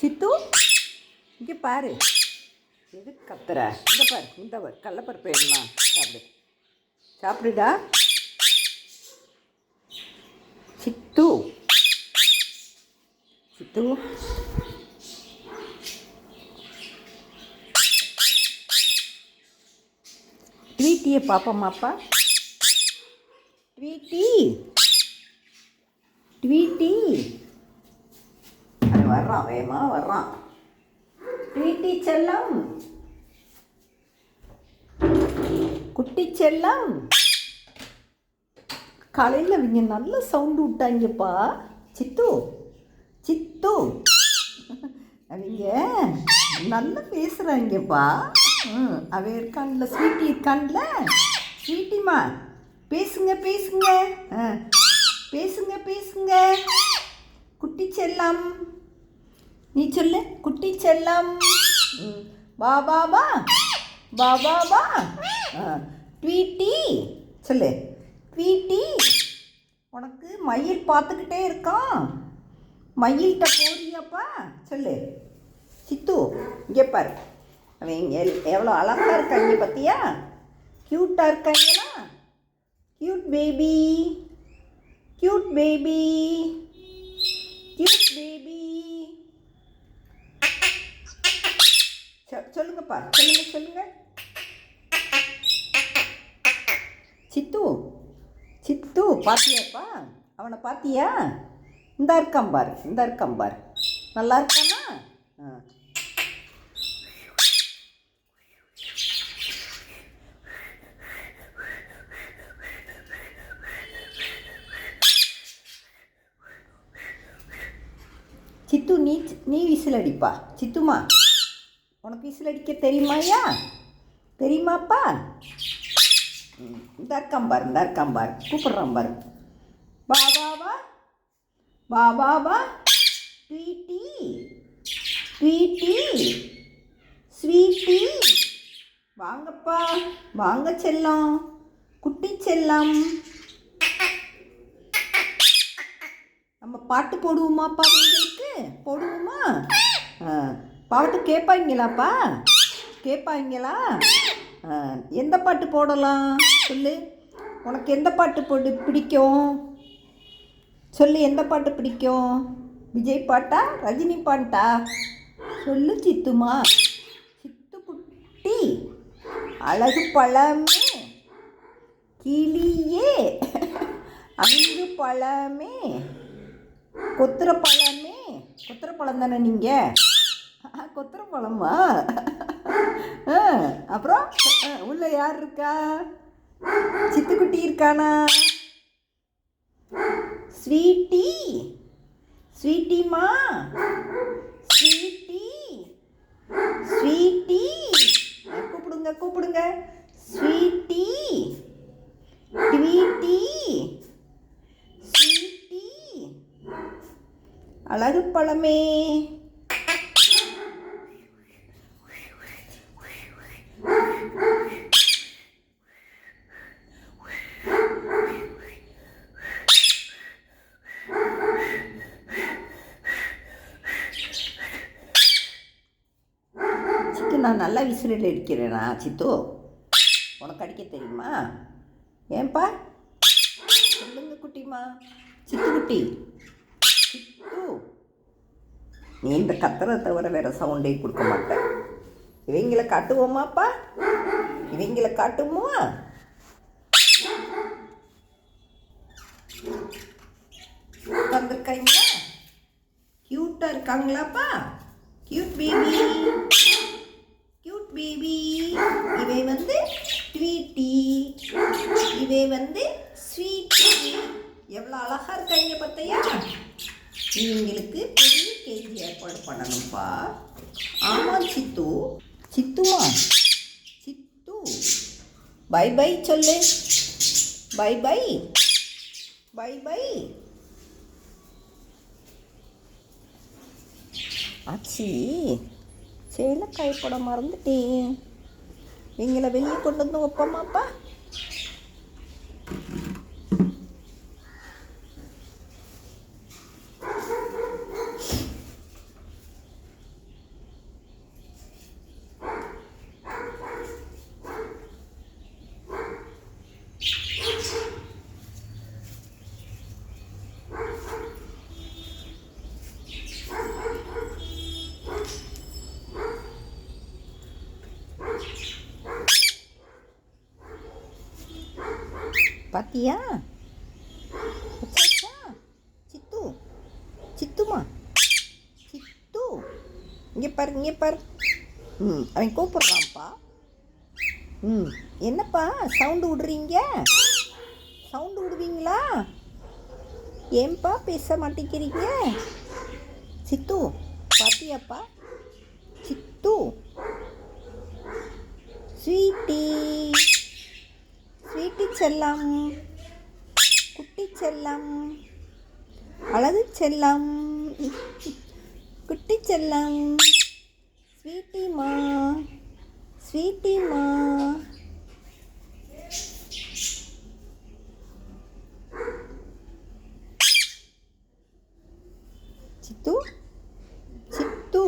சித்து இங்கே பாரு. எது கத்துற? இந்த பாரு, இந்த பாரு, கடலப்பருப்பு வேணுமா? சாப்பிடு, சாப்பிடுடா. சித்து சித்து ட்வீட்டியை பார்ப்போமாப்பா? ட்வீட்டி ட்வீட்டி அது வர்றான், வேமா வர்றான். ட்வீட்டி செல்லம், குட்டி செல்லம். காலையில் அவங்க நல்ல சவுண்டு விட்டாங்கப்பா. சித்து சித்து அவங்க நல்லா பேசுகிறாங்கப்பா. அவ இருக்கான்ல, ஸ்வீட்டி இருக்கான்ல. ஸ்வீட்டிமா பேசுங்க பேசுங்க, பேசுங்க பேசுங்க. குட்டி செல்லம், நீ சொல்லு. குட்டி செல்லம், வா வா வா, வா வா வா. ட்வீட்டி சொல்லு. ட்வீட்டி, உனக்கு மயில் பார்த்துக்கிட்டே இருக்கான். மயில்கிட்ட போறியாப்பா? சொல்லு. சித்து இங்கே பாரு, அவங்க எவ்வளோ அழகாக இருக்காங்க பார்த்தியா? க்யூட்டாக இருக்காங்களா? Cute baby, cute baby, cute baby. சொல்லுங்கப்பா, சொல்லுங்க சொல்லுங்க. சித்து சித்து பார்த்தியாப்பா? அவனை பார்த்தியா? இந்த இருக்கான் பாரு, இந்த இருக்கான் பாரு. நல்லா இருக்கானா? சித்து நீ விசில் அடிப்பா. சித்துமா, உனக்கு விசில் அடிக்க தெரியுமாயா? தெரியுமாப்பா? இந்த இருக்காம்பார், இந்த இருக்காம்பார், கூப்பிட்றான் பாரு. வா வா வா, வா வா வா. ட்வீட்டி ட்வீட்டி, ஸ்வீட்டி, வாங்கப்பா வாங்க செல்லம், குட்டி செல்லம். நம்ம பாட்டு போடுவோமாப்பா? உங்களுக்கு போடுவோமா? பாட்டு கேட்பாங்களாப்பா? கேட்பாங்களா? எந்த பாட்டு போடலாம் சொல்லு. உனக்கு எந்த பாட்டு பிடிக்கும் சொல்லு. எந்த பாட்டு பிடிக்கும்? விஜய் பாட்டா, ரஜினி பாட்டா? சொல்லு சித்துமா. சித்து குட்டி, அழகு பழமே, கிளியே, அங்கு பழமே, கொத்துற பழமே. கொத்துற பழம் தானே நீங்கள்? கொத்துற பழமா? அப்புறம் உள்ள யார் இருக்கா? சித்துக்குட்டி இருக்கானா? ஸ்வீட்டி, ஸ்வீட்டிமா, ஸ்வீட்டி, ஸ்வீட்டி, கூப்பிடுங்க கூப்பிடுங்க. ஸ்வீட்டி, ட்வீட்டி, ஸ்வீட்டி, அழகு பழமே. சித்து, நான் நல்லா விசிறில் அடிக்கிறேனா? சித்து, உனக்கு அடிக்க தெரியுமா? ஏன்பா? சொல்லுங்க குட்டிமா. சித்து குட்டி, சித்து, நீ இந்த கத்துறதை தவிர வேறு சவுண்டே கொடுக்க மாட்டேன். இவங்களை காட்டுவோமாப்பா? இவங்களை காட்டுவோமா? உட்காந்துருக்காங்களா? க்யூட்டாக இருக்காங்களாப்பா? Cute baby, cute baby. இவை வந்து ட்வீட்டி, இவை வந்து ஸ்வீட்டி. எவ்வளோ அழகாக இருக்காங்க பார்த்தியா? இவங்களுக்கு பெரிய கேஜி ஏற்பாடு பண்ணணும்ப்பா. ஆமாம் சித்து. சித்துமா, சித்து, பை பை சொல்லு. Bye bye, bye bye. ஆச்சி, சேலக்காய் போட மறந்துட்டேன். இவங்களை வெளியே கொண்டு வந்து வைப்போமாப்பா? பாத்தியா? வச்சாச்சா? சித்து சித்துமா சித்து, இங்கே பாரு இங்கே பாரு. அவன் கூப்பிட்றான்ப்பா. என்னப்பா சவுண்டு விடுறீங்க? சவுண்டு விடுவீங்களா? ஏன்பா பேச மாட்டேங்கிறீங்க? சித்து பாத்தியாப்பா? சித்து ஸ்வீட்டி ஸ்வீட்டி செல்லம், குட்டி செல்லம், அழகு செல்லம், குட்டி செல்லம், ஸ்வீட்டிமா ஸ்வீட்டிமா. சித்து சித்து,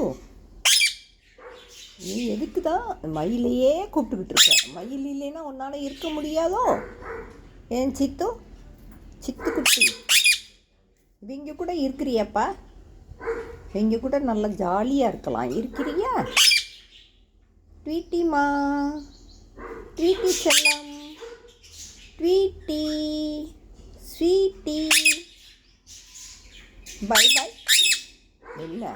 நீ எதுக்கு தான் மயிலையே கூப்பிட்டுக்கிட்டு இருக்க? மயில் இல்லைன்னா உன்னால் இருக்க முடியாதோ? ஏன் சித்து சித்து குட்டி, இவங்க கூட இருக்கிறியாப்பா? இவங்க கூட நல்லா ஜாலியாக இருக்கலாம். இருக்கிறியா? ட்வீட்டிமா ட்வீட்டி செல்லம், ட்வீட்டி ஸ்வீட்டி. Bye bye. இல்லை